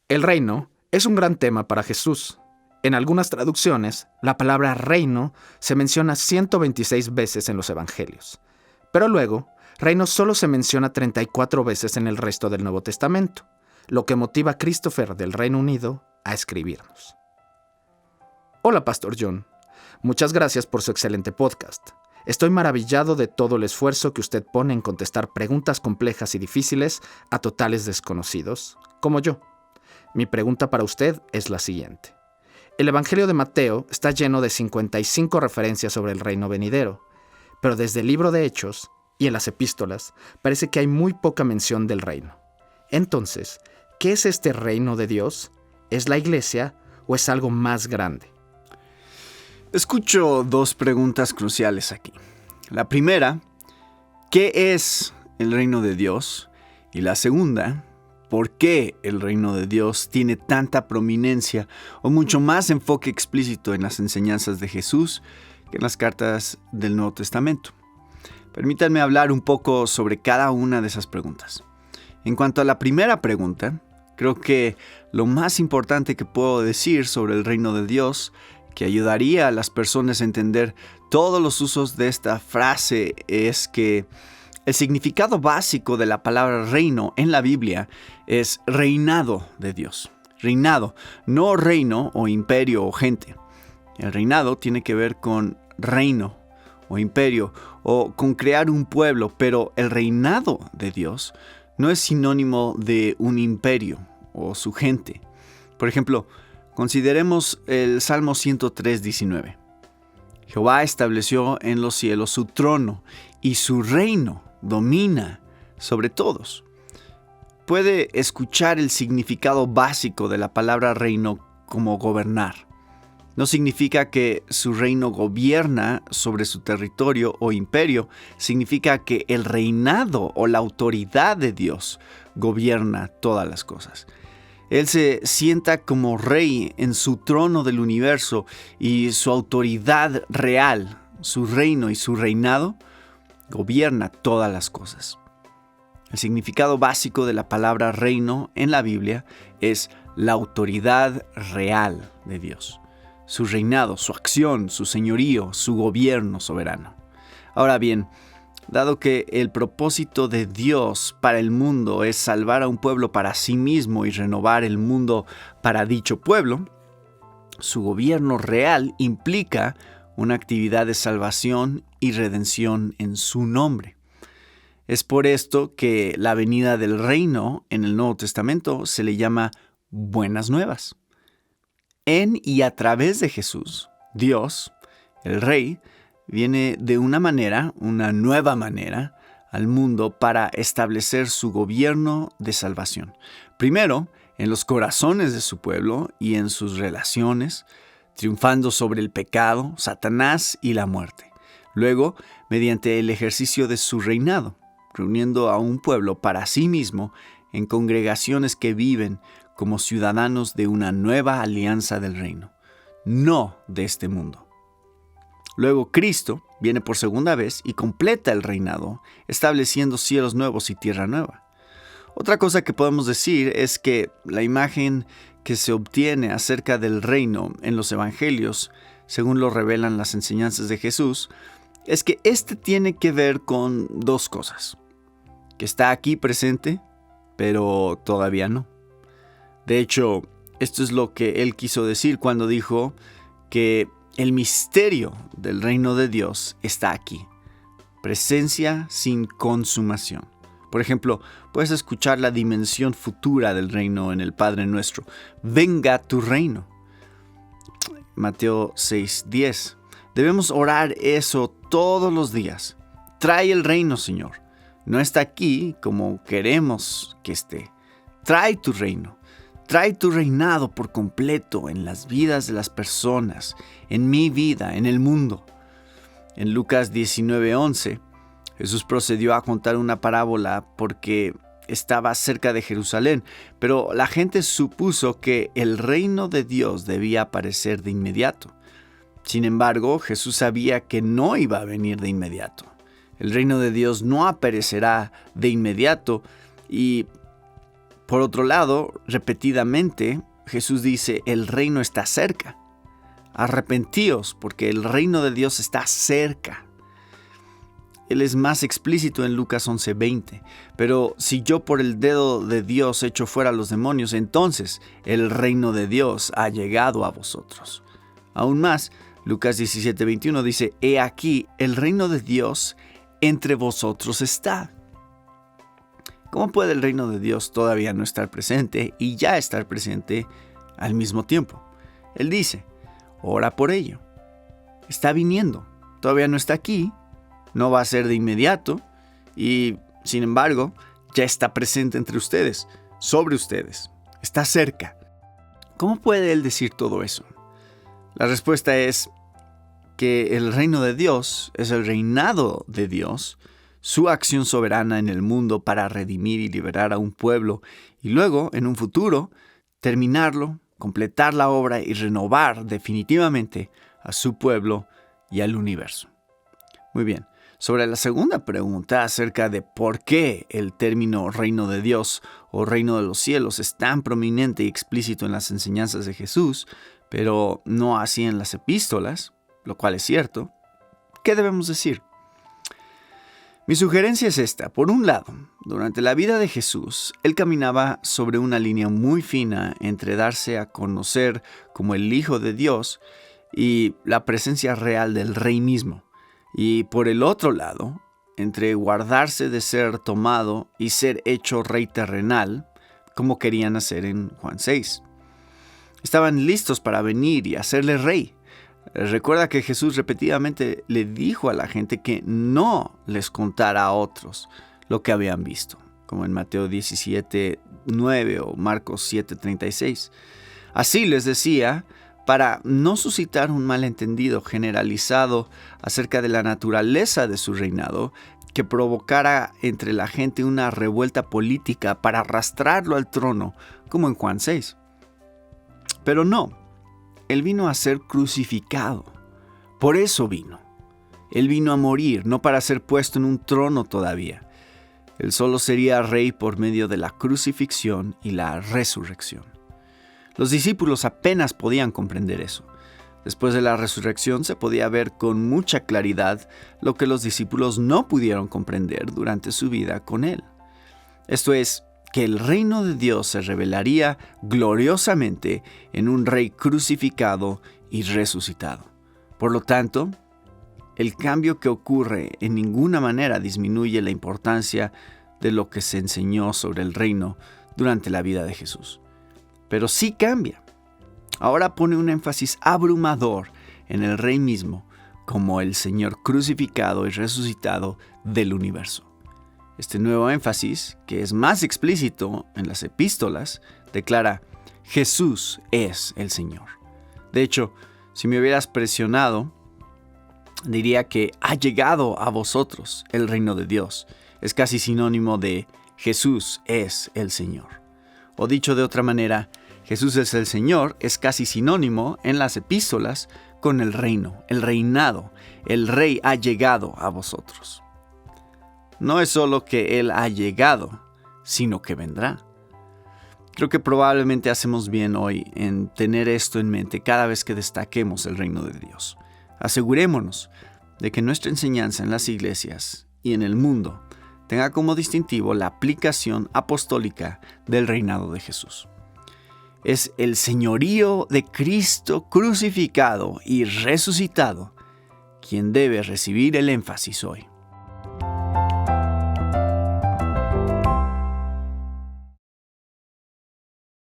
El reino es un gran tema para Jesús. En algunas traducciones, la palabra reino se menciona 126 veces en los Evangelios. Pero luego, reino solo se menciona 34 veces en el resto del Nuevo Testamento, lo que motiva a Christopher del Reino Unido a escribirnos. Hola, Pastor John. Muchas gracias por su excelente podcast. Estoy maravillado de todo el esfuerzo que usted pone en contestar preguntas complejas y difíciles a totales desconocidos, como yo. Mi pregunta para usted es la siguiente. El Evangelio de Mateo está lleno de 55 referencias sobre el reino venidero, pero desde el libro de Hechos y en las epístolas parece que hay muy poca mención del reino. Entonces, ¿qué es este reino de Dios? ¿Es la iglesia o es algo más grande? Escucho dos preguntas cruciales aquí. La primera, ¿qué es el reino de Dios? Y la segunda, ¿por qué el reino de Dios tiene tanta prominencia o mucho más enfoque explícito en las enseñanzas de Jesús que en las cartas del Nuevo Testamento? Permítanme hablar un poco sobre cada una de esas preguntas. En cuanto a la primera pregunta, creo que lo más importante que puedo decir sobre el reino de Dios, que ayudaría a las personas a entender todos los usos de esta frase, es que el significado básico de la palabra reino en la Biblia es reinado de Dios. Reinado, no reino o imperio o gente. El reinado tiene que ver con reino o imperio o con crear un pueblo, pero el reinado de Dios no es sinónimo de un imperio o su gente. Por ejemplo, consideremos el Salmo 103:19. Jehová estableció en los cielos su trono y su reino domina sobre todos. Puede escuchar el significado básico de la palabra reino como gobernar. No significa que su reino gobierna sobre su territorio o imperio, significa que el reinado o la autoridad de Dios gobierna todas las cosas. Él se sienta como rey en su trono del universo y su autoridad real, su reino y su reinado, gobierna todas las cosas. El significado básico de la palabra reino en la Biblia es la autoridad real de Dios. Su reinado, su acción, su señorío, su gobierno soberano. Ahora bien, dado que el propósito de Dios para el mundo es salvar a un pueblo para sí mismo y renovar el mundo para dicho pueblo, su gobierno real implica una actividad de salvación y redención en su nombre. Es por esto que la venida del reino en el Nuevo Testamento se le llama Buenas Nuevas. En y a través de Jesús, Dios, el Rey, viene de una nueva manera, al mundo para establecer su gobierno de salvación. Primero, en los corazones de su pueblo y en sus relaciones, triunfando sobre el pecado, Satanás y la muerte. Luego, mediante el ejercicio de su reinado, reuniendo a un pueblo para sí mismo en congregaciones que viven como ciudadanos de una nueva alianza del reino, no de este mundo. Luego Cristo viene por segunda vez y completa el reinado, estableciendo cielos nuevos y tierra nueva. Otra cosa que podemos decir es que la imagen que se obtiene acerca del reino en los evangelios, según lo revelan las enseñanzas de Jesús, es que este tiene que ver con dos cosas: que está aquí presente, pero todavía no. De hecho, esto es lo que él quiso decir cuando dijo que el misterio del reino de Dios está aquí. Presencia sin consumación. Por ejemplo, puedes escuchar la dimensión futura del reino en el Padre Nuestro. Venga tu reino. Mateo 6:10. Debemos orar eso todos los días. Trae el reino, Señor. No está aquí como queremos que esté. Trae tu reino. Trae tu reinado por completo en las vidas de las personas, en mi vida, en el mundo. En Lucas 19:11, Jesús procedió a contar una parábola porque estaba cerca de Jerusalén, pero la gente supuso que el reino de Dios debía aparecer de inmediato. Sin embargo, Jesús sabía que no iba a venir de inmediato. El reino de Dios no aparecerá de inmediato y Por otro lado, repetidamente, Jesús dice, el reino está cerca. Arrepentíos, porque el reino de Dios está cerca. Él es más explícito en Lucas 11:20. Pero si yo por el dedo de Dios echo fuera a los demonios, entonces el reino de Dios ha llegado a vosotros. Aún más, Lucas 17:21 dice, he aquí, el reino de Dios entre vosotros está. ¿Cómo puede el reino de Dios todavía no estar presente y ya estar presente al mismo tiempo? Él dice, ora por ello. Está viniendo, todavía no está aquí, no va a ser de inmediato y, sin embargo, ya está presente entre ustedes, sobre ustedes, está cerca. ¿Cómo puede él decir todo eso? La respuesta es que el reino de Dios es el reinado de Dios, su acción soberana en el mundo para redimir y liberar a un pueblo y luego, en un futuro, terminarlo, completar la obra y renovar definitivamente a su pueblo y al universo. Muy bien, sobre la segunda pregunta acerca de por qué el término reino de Dios o reino de los cielos es tan prominente y explícito en las enseñanzas de Jesús, pero no así en las epístolas, lo cual es cierto, ¿qué debemos decir? Mi sugerencia es esta. Por un lado, durante la vida de Jesús, él caminaba sobre una línea muy fina entre darse a conocer como el Hijo de Dios y la presencia real del Rey mismo. Y por el otro lado, entre guardarse de ser tomado y ser hecho rey terrenal, como querían hacer en Juan 6. Estaban listos para venir y hacerle rey. Recuerda que Jesús repetidamente le dijo a la gente que no les contara a otros lo que habían visto, como en Mateo 17:9 o Marcos 7:36. Así les decía, para no suscitar un malentendido generalizado acerca de la naturaleza de su reinado, que provocara entre la gente una revuelta política para arrastrarlo al trono, como en Juan 6. Pero no. Él vino a ser crucificado. Por eso vino. Él vino a morir, no para ser puesto en un trono todavía. Él solo sería rey por medio de la crucifixión y la resurrección. Los discípulos apenas podían comprender eso. Después de la resurrección se podía ver con mucha claridad lo que los discípulos no pudieron comprender durante su vida con él. Esto es, que el reino de Dios se revelaría gloriosamente en un rey crucificado y resucitado. Por lo tanto, el cambio que ocurre en ninguna manera disminuye la importancia de lo que se enseñó sobre el reino durante la vida de Jesús. Pero sí cambia. Ahora pone un énfasis abrumador en el rey mismo como el Señor crucificado y resucitado del universo. Este nuevo énfasis, que es más explícito en las epístolas, declara, Jesús es el Señor. De hecho, si me hubieras presionado, diría que ha llegado a vosotros el reino de Dios. Es casi sinónimo de Jesús es el Señor. O dicho de otra manera, Jesús es el Señor es casi sinónimo en las epístolas con el reino, el reinado. El Rey ha llegado a vosotros. No es solo que Él ha llegado, sino que vendrá. Creo que probablemente hacemos bien hoy en tener esto en mente cada vez que destaquemos el reino de Dios. Asegurémonos de que nuestra enseñanza en las iglesias y en el mundo tenga como distintivo la aplicación apostólica del reinado de Jesús. Es el señorío de Cristo crucificado y resucitado quien debe recibir el énfasis hoy.